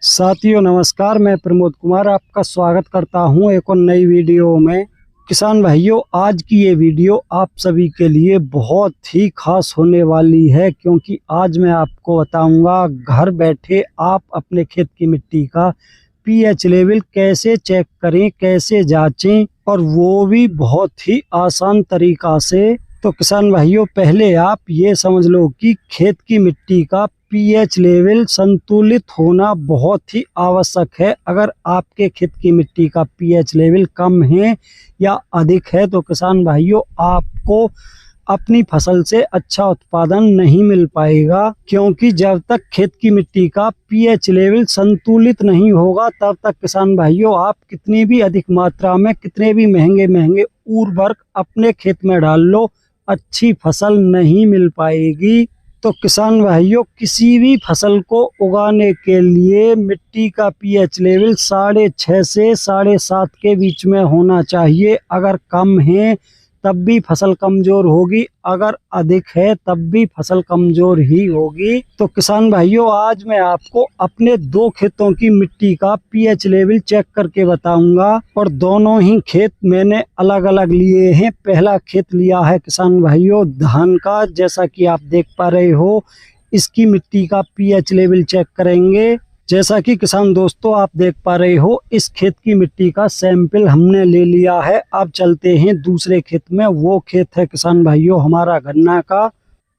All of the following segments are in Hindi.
साथियों नमस्कार, मैं प्रमोद कुमार आपका स्वागत करता हूं एक और नई वीडियो में। किसान भाइयों, आज की ये वीडियो आप सभी के लिए बहुत ही खास होने वाली है, क्योंकि आज मैं आपको बताऊंगा घर बैठे आप अपने खेत की मिट्टी का पीएच लेवल कैसे चेक करें, कैसे जांचें, और वो भी बहुत ही आसान तरीका से। तो किसान भाइयों, पहले आप ये समझ लो कि खेत की मिट्टी का पीएच लेवल संतुलित होना बहुत ही आवश्यक है। अगर आपके खेत की मिट्टी का पीएच लेवल कम है या अधिक है तो किसान भाइयों आपको अपनी फसल से अच्छा उत्पादन नहीं मिल पाएगा, क्योंकि जब तक खेत की मिट्टी का पीएच लेवल संतुलित नहीं होगा तब तक किसान भाइयों आप कितनी भी अधिक मात्रा में, कितने भी महंगे महंगे उर्वरक अपने खेत में डाल लो, अच्छी फसल नहीं मिल पाएगी। तो किसान भाइयों, किसी भी फसल को उगाने के लिए मिट्टी का पीएच लेवल 6.5 से 7.5 के बीच में होना चाहिए। अगर कम है तब भी फसल कमजोर होगी, अगर अधिक है तब भी फसल कमजोर ही होगी। तो किसान भाइयों, आज मैं आपको अपने 2 खेतों की मिट्टी का पीएच लेवल चेक करके बताऊंगा, और दोनों ही खेत मैंने अलग अलग लिए हैं। पहला खेत लिया है किसान भाइयों धान का, जैसा कि आप देख पा रहे हो। इसकी मिट्टी का पीएच लेवल चेक करेंगे। जैसा कि किसान दोस्तों आप देख पा रहे हो, इस खेत की मिट्टी का सैंपल हमने ले लिया है। अब चलते हैं दूसरे खेत में। वो खेत है किसान भाइयों हमारा गन्ना का।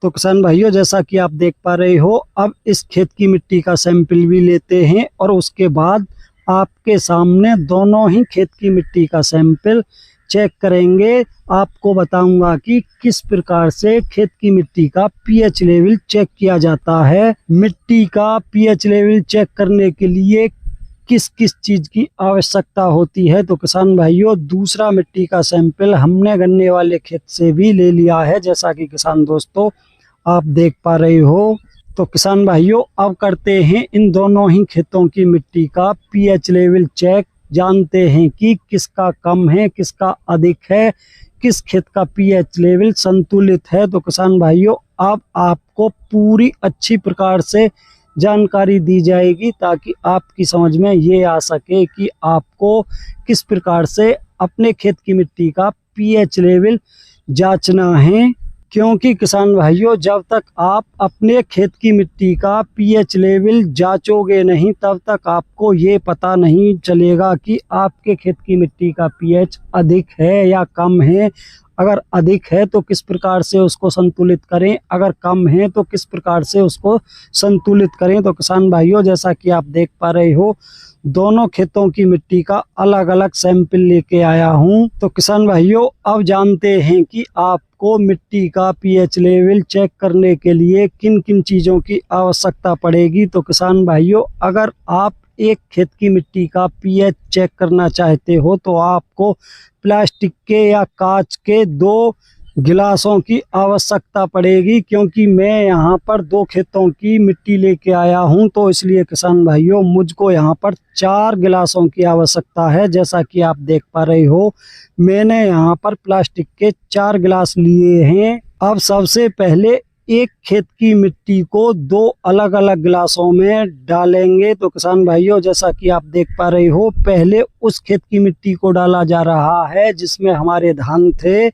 तो किसान भाइयों, जैसा कि आप देख पा रहे हो, अब इस खेत की मिट्टी का सैंपल भी लेते हैं और उसके बाद आपके सामने दोनों ही खेत की मिट्टी का सैंपल चेक करेंगे। आपको बताऊंगा कि किस प्रकार से खेत की मिट्टी का पीएच लेवल चेक किया जाता है। मिट्टी का पीएच लेवल चेक करने के लिए किस किस चीज की आवश्यकता होती है। तो किसान भाइयों, दूसरा मिट्टी का सैंपल हमने गन्ने वाले खेत से भी ले लिया है, जैसा कि किसान दोस्तों आप देख पा रहे हो। तो किसान भाइयों, अब करते हैं इन दोनों ही खेतों की मिट्टी का पीएच लेवल चेक। जानते हैं कि किसका कम है, किसका अधिक है, किस खेत का पीएच लेवल संतुलित है। तो किसान भाइयों, अब आपको पूरी अच्छी प्रकार से जानकारी दी जाएगी, ताकि आपकी समझ में ये आ सके कि आपको किस प्रकार से अपने खेत की मिट्टी का पीएच लेवल जांचना है। क्योंकि किसान भाइयों, जब तक आप अपने खेत की मिट्टी का पीएच लेवल जांचोगे नहीं, तब तक आपको ये पता नहीं चलेगा कि आपके खेत की मिट्टी का पीएच अधिक है या कम है। अगर अधिक है तो किस प्रकार से उसको संतुलित करें, अगर कम है तो किस प्रकार से उसको संतुलित करें। तो किसान भाइयों, जैसा कि आप देख पा रहे हो, दोनों खेतों की मिट्टी का अलग अलग सैंपल लेके आया हूं। तो किसान भाइयों, अब जानते हैं कि आपको मिट्टी का पीएच लेवल चेक करने के लिए किन किन चीज़ों की आवश्यकता पड़ेगी। तो किसान भाइयों, अगर आप एक खेत की मिट्टी का पीएच चेक करना चाहते हो तो आपको प्लास्टिक के या कांच के 2 गिलासों की आवश्यकता पड़ेगी, क्योंकि मैं यहाँ पर 2 खेतों की मिट्टी लेके आया हूँ। तो इसलिए किसान भाइयों, मुझको यहाँ पर 4 गिलासों की आवश्यकता है। जैसा कि आप देख पा रहे हो, मैंने यहाँ पर प्लास्टिक के 4 गिलास लिए हैं। अब सबसे पहले एक खेत की मिट्टी को 2 अलग अलग गिलासों में डालेंगे। तो किसान भाइयों, जैसा कि आप देख पा रहे हो, पहले उस खेत की मिट्टी को डाला जा रहा है जिसमें हमारे धान थे।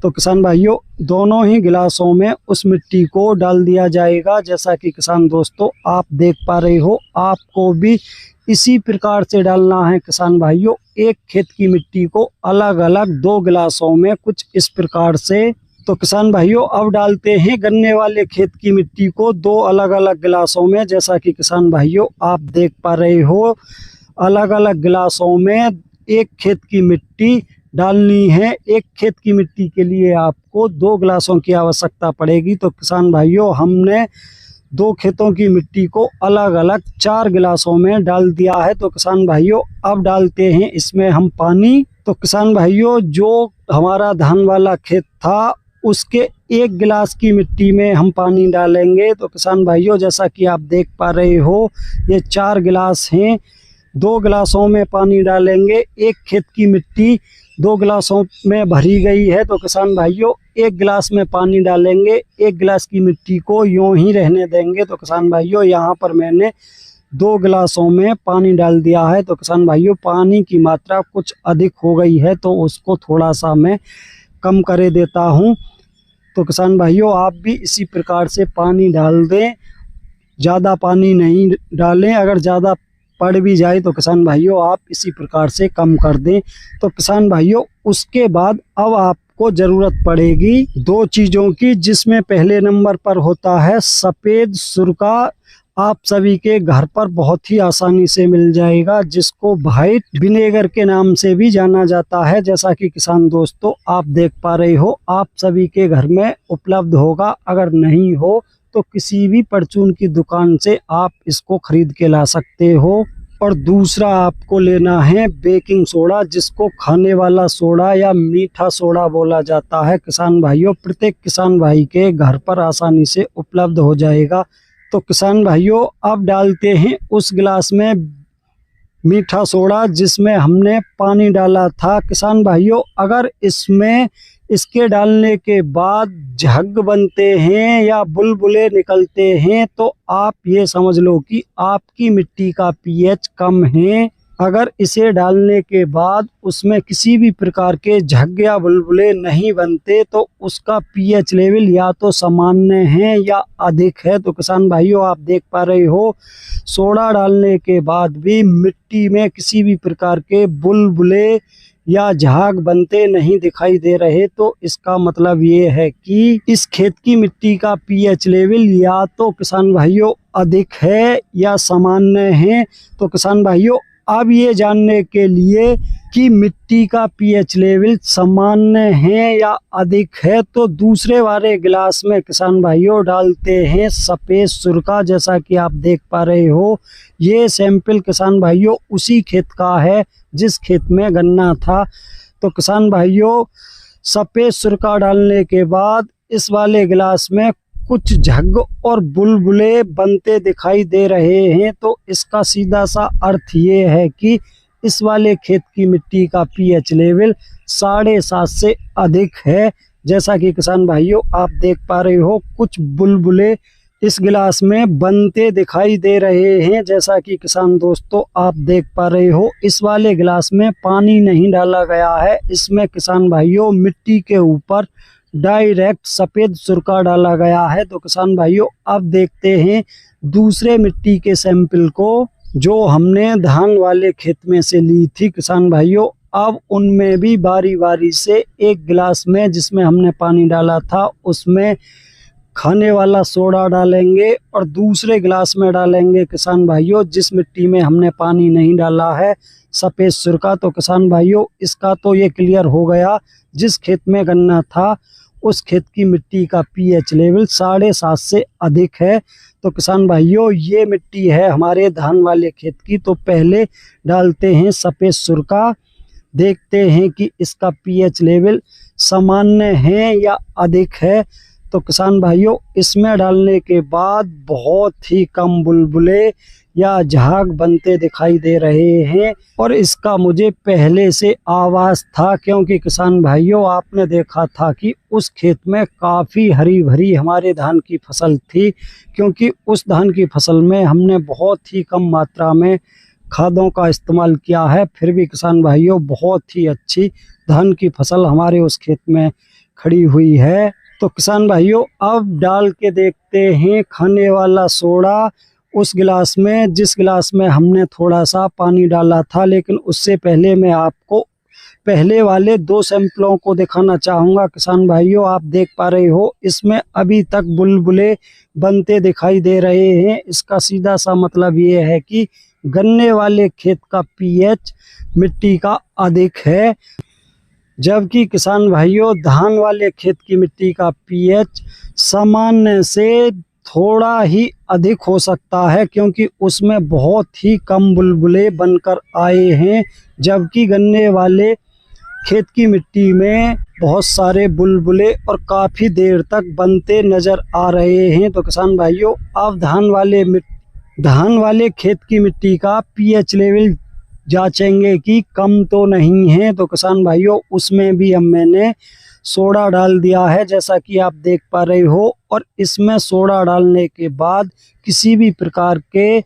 तो किसान भाइयों, दोनों ही गिलासों में उस मिट्टी को डाल दिया जाएगा। जैसा कि किसान दोस्तों आप देख पा रहे हो, आपको भी इसी प्रकार से डालना है। किसान भाइयों, एक खेत की मिट्टी को अलग अलग 2 गिलासों में कुछ इस प्रकार से। तो किसान भाइयों, अब डालते हैं गन्ने वाले खेत की मिट्टी को 2 अलग अलग गिलासों में। जैसा कि किसान भाइयों आप देख पा रहे हो, अलग अलग गिलासों में एक खेत की मिट्टी डालनी है। एक खेत की मिट्टी के लिए आपको 2 गिलासों की आवश्यकता पड़ेगी। तो किसान भाइयों, हमने 2 खेतों की मिट्टी को अलग अलग 4 गिलासों में डाल दिया है। तो किसान भाइयों, अब डालते हैं इसमें हम पानी। तो किसान भाइयों, जो हमारा धान वाला खेत था उसके 1 गिलास की मिट्टी में हम पानी डालेंगे। तो किसान भाइयों, जैसा कि आप देख पा रहे हो, ये 4 गिलास हैं, 2 गिलासों में पानी डालेंगे। एक खेत की मिट्टी 2 गिलासों में भरी गई है। तो किसान भाइयों, 1 गिलास में पानी डालेंगे, 1 गिलास की मिट्टी को यूं ही रहने देंगे। तो किसान भाइयों, यहाँ पर मैंने 2 गिलासों में पानी डाल दिया है। तो किसान भाइयों पानी की मात्रा कुछ अधिक हो गई है, तो उसको थोड़ा सा मैं कम कर देता हूँ। तो किसान भाइयों आप भी इसी प्रकार से पानी डाल दें, ज़्यादा पानी नहीं डालें। अगर ज़्यादा पड़ भी जाए तो किसान भाइयों आप इसी प्रकार से कम कर दें। तो किसान भाइयों उसके बाद अब आपको ज़रूरत पड़ेगी 2 चीज़ों की, जिसमें पहले नंबर पर होता है सफ़ेद सुरका। आप सभी के घर पर बहुत ही आसानी से मिल जाएगा, जिसको व्हाइट विनेगर के नाम से भी जाना जाता है। जैसा कि किसान दोस्तों आप देख पा रहे हो, आप सभी के घर में उपलब्ध होगा। अगर नहीं हो तो किसी भी परचून की दुकान से आप इसको खरीद के ला सकते हो। और दूसरा आपको लेना है बेकिंग सोडा, जिसको खाने वाला सोडा या मीठा सोडा बोला जाता है। किसान भाइयों प्रत्येक किसान भाई के घर पर आसानी से उपलब्ध हो जाएगा। तो किसान भाइयों अब डालते हैं उस गिलास में मीठा सोडा जिसमें हमने पानी डाला था। किसान भाइयों अगर इसमें इसके डालने के बाद झग बनते हैं या बुलबुले निकलते हैं तो आप ये समझ लो कि आपकी मिट्टी का पीएच कम है। अगर इसे डालने के बाद उसमें किसी भी प्रकार के झग या बुलबुले नहीं बनते तो उसका पीएच लेवल या तो सामान्य है या अधिक है। तो किसान भाइयों आप देख पा रहे हो सोडा डालने के बाद भी मिट्टी में किसी भी प्रकार के बुलबुले या झाग बनते नहीं दिखाई दे रहे। तो इसका मतलब ये है कि इस खेत की मिट्टी का पीएच लेवल या तो किसान भाइयों अधिक है या सामान्य है। तो किसान भाइयों अब ये जानने के लिए कि मिट्टी का पीएच लेवल सामान्य है या अधिक है तो दूसरे वाले गिलास में किसान भाइयों डालते हैं सफ़ेद सुरका। जैसा कि आप देख पा रहे हो ये सैंपल किसान भाइयों उसी खेत का है जिस खेत में गन्ना था। तो किसान भाइयों सफ़ेद सुरका डालने के बाद इस वाले गिलास में कुछ झग और बुलबुले बनते दिखाई दे रहे हैं। तो इसका सीधा सा अर्थ ये है कि इस वाले खेत की मिट्टी का पीएच लेवल 7.5 से अधिक है। जैसा कि किसान भाइयों आप देख पा रहे हो कुछ बुलबुले इस गिलास में बनते दिखाई दे रहे हैं। जैसा कि किसान दोस्तों आप देख पा रहे हो इस वाले गिलास में पानी नहीं डाला गया है, इसमें किसान भाइयों मिट्टी के ऊपर डायरेक्ट सफ़ेद सुरका डाला गया है। तो किसान भाइयों अब देखते हैं दूसरे मिट्टी के सैंपल को जो हमने धान वाले खेत में से ली थी। किसान भाइयों अब उनमें भी बारी बारी से एक गिलास में जिसमें हमने पानी डाला था उसमें खाने वाला सोडा डालेंगे और दूसरे गिलास में डालेंगे किसान भाइयों जिस मिट्टी में हमने पानी नहीं डाला है सफ़ेद सुरका। तो किसान भाइयों इसका तो ये क्लियर हो गया जिस खेत में गन्ना था उस खेत की मिट्टी का पीएच लेवल 7.5 से अधिक है। तो किसान भाइयों ये मिट्टी है हमारे धान वाले खेत की। तो पहले डालते हैं सफ़ेद सुरका, देखते हैं कि इसका पीएच लेवल सामान्य है या अधिक है। तो किसान भाइयों इसमें डालने के बाद बहुत ही कम बुलबुले या झाग बनते दिखाई दे रहे हैं और इसका मुझे पहले से आवाज़ था, क्योंकि किसान भाइयों आपने देखा था कि उस खेत में काफ़ी हरी भरी हमारे धान की फसल थी, क्योंकि उस धान की फसल में हमने बहुत ही कम मात्रा में खादों का इस्तेमाल किया है। फिर भी किसान भाइयों बहुत ही अच्छी धान की फसल हमारे उस खेत में खड़ी हुई है। तो किसान भाइयों अब डाल के देखते हैं खाने वाला सोडा उस गिलास में जिस गिलास में हमने थोड़ा सा पानी डाला था। लेकिन उससे पहले मैं आपको पहले वाले 2 सैंपलों को दिखाना चाहूँगा। किसान भाइयों आप देख पा रहे हो इसमें अभी तक बुलबुले बनते दिखाई दे रहे हैं। इसका सीधा सा मतलब ये है कि गन्ने वाले खेत का पीएच मिट्टी का अधिक है, जबकि किसान भाइयों धान वाले खेत की मिट्टी का पीएच सामान्य से थोड़ा ही अधिक हो सकता है, क्योंकि उसमें बहुत ही कम बुलबुले बनकर आए हैं। जबकि गन्ने वाले खेत की मिट्टी में बहुत सारे बुलबुले और काफ़ी देर तक बनते नज़र आ रहे हैं। तो किसान भाइयों अब धान वाले खेत की मिट्टी का पीएच लेवल जांचेंगे कि कम तो नहीं है। तो किसान भाइयों उसमें भी मैंने सोडा डाल दिया है जैसा कि आप देख पा रहे हो। और इसमें सोडा डालने के बाद किसी भी प्रकार के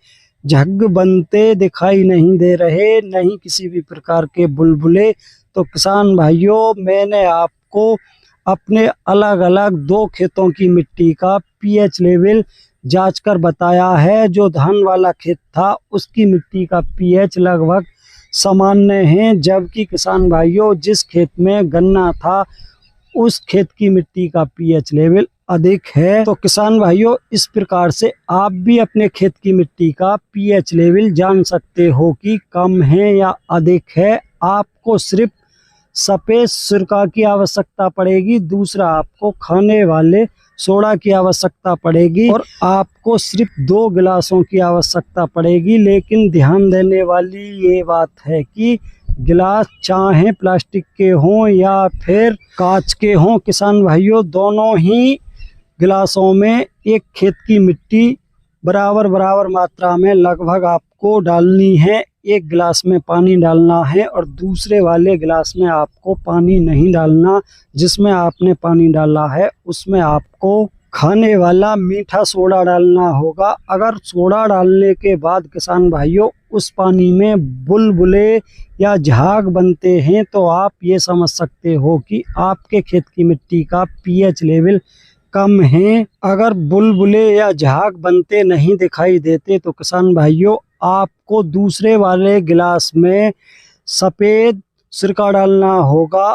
झग बनते दिखाई नहीं दे रहे, नहीं किसी भी प्रकार के बुलबुले। तो किसान भाइयों, मैंने आपको अपने अलग अलग 2 खेतों की मिट्टी का पीएच लेवल जांच कर बताया है। जो धान वाला खेत था उसकी मिट्टी का पीएच लगभग सामान्य है, जबकि किसान भाइयों जिस खेत में गन्ना था उस खेत की मिट्टी का पीएच लेवल अधिक है। तो किसान भाइयों, इस प्रकार से आप भी अपने खेत की मिट्टी का पीएच लेवल जान सकते हो कि कम है या अधिक है। आपको सिर्फ सफेद सिरका की आवश्यकता पड़ेगी, दूसरा आपको खाने वाले सोडा की आवश्यकता पड़ेगी और आपको सिर्फ 2 गिलासों की आवश्यकता पड़ेगी। लेकिन ध्यान देने वाली ये बात है कि गिलास चाहे प्लास्टिक के हों या फिर कांच के हों, किसान भाइयों दोनों ही गिलासों में एक खेत की मिट्टी बराबर बराबर मात्रा में लगभग आपको डालनी है। एक गिलास में पानी डालना है और दूसरे वाले गिलास में आपको पानी नहीं डालना। जिसमें आपने पानी डाला है उसमें आपको खाने वाला मीठा सोडा डालना होगा। अगर सोडा डालने के बाद किसान भाइयों उस पानी में बुलबुले या झाग बनते हैं तो आप ये समझ सकते हो कि आपके खेत की मिट्टी का पीएच लेवल कम है। अगर बुलबुले या झाग बनते नहीं दिखाई देते तो किसान भाइयों आपको दूसरे वाले गिलास में सफ़ेद सिरका डालना होगा।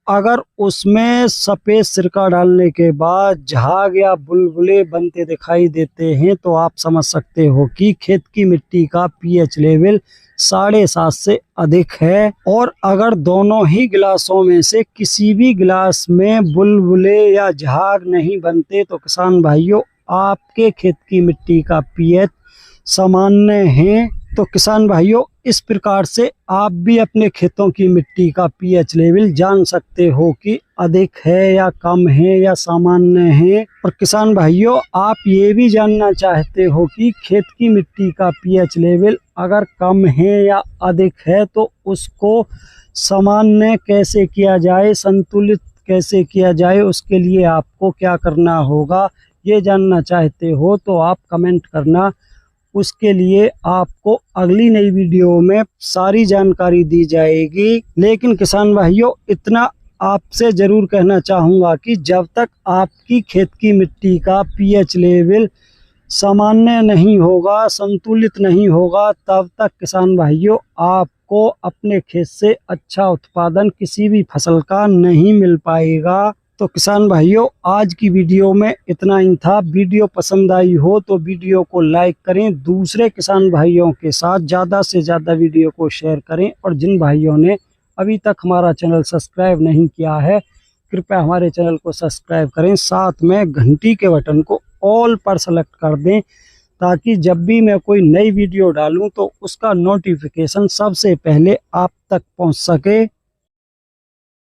अगर उसमें सफ़ेद सिरका डालने के बाद झाग या बुलबुले बनते दिखाई देते हैं तो आप समझ सकते हो कि खेत की मिट्टी का पीएच लेवल 7.5 से अधिक है। और अगर दोनों ही गिलासों में से किसी भी गिलास में बुलबुले या झाग नहीं बनते तो किसान भाइयों आपके खेत की मिट्टी का पीएच सामान्य है। तो किसान भाइयों, इस प्रकार से आप भी अपने खेतों की मिट्टी का पीएच लेवल जान सकते हो कि अधिक है या कम है या सामान्य है। और किसान भाइयों, आप ये भी जानना चाहते हो कि खेत की मिट्टी का पीएच लेवल अगर कम है या अधिक है तो उसको सामान्य कैसे किया जाए, संतुलित कैसे किया जाए, उसके लिए आपको क्या करना होगा, ये जानना चाहते हो तो आप कमेंट करना। उसके लिए आपको अगली नई वीडियो में सारी जानकारी दी जाएगी। लेकिन किसान भाइयों, इतना आपसे ज़रूर कहना चाहूँगा कि जब तक आपकी खेत की मिट्टी का पीएच लेवल सामान्य नहीं होगा, संतुलित नहीं होगा, तब तक किसान भाइयों आपको अपने खेत से अच्छा उत्पादन किसी भी फसल का नहीं मिल पाएगा। तो किसान भाइयों, आज की वीडियो में इतना ही था। वीडियो पसंद आई हो तो वीडियो को लाइक करें, दूसरे किसान भाइयों के साथ ज़्यादा से ज़्यादा वीडियो को शेयर करें। और जिन भाइयों ने अभी तक हमारा चैनल सब्सक्राइब नहीं किया है, कृपया हमारे चैनल को सब्सक्राइब करें, साथ में घंटी के बटन को ऑल पर सेलेक्ट कर दें ताकि जब भी मैं कोई नई वीडियो डालूं तो उसका नोटिफिकेशन सबसे पहले आप तक पहुंच सके।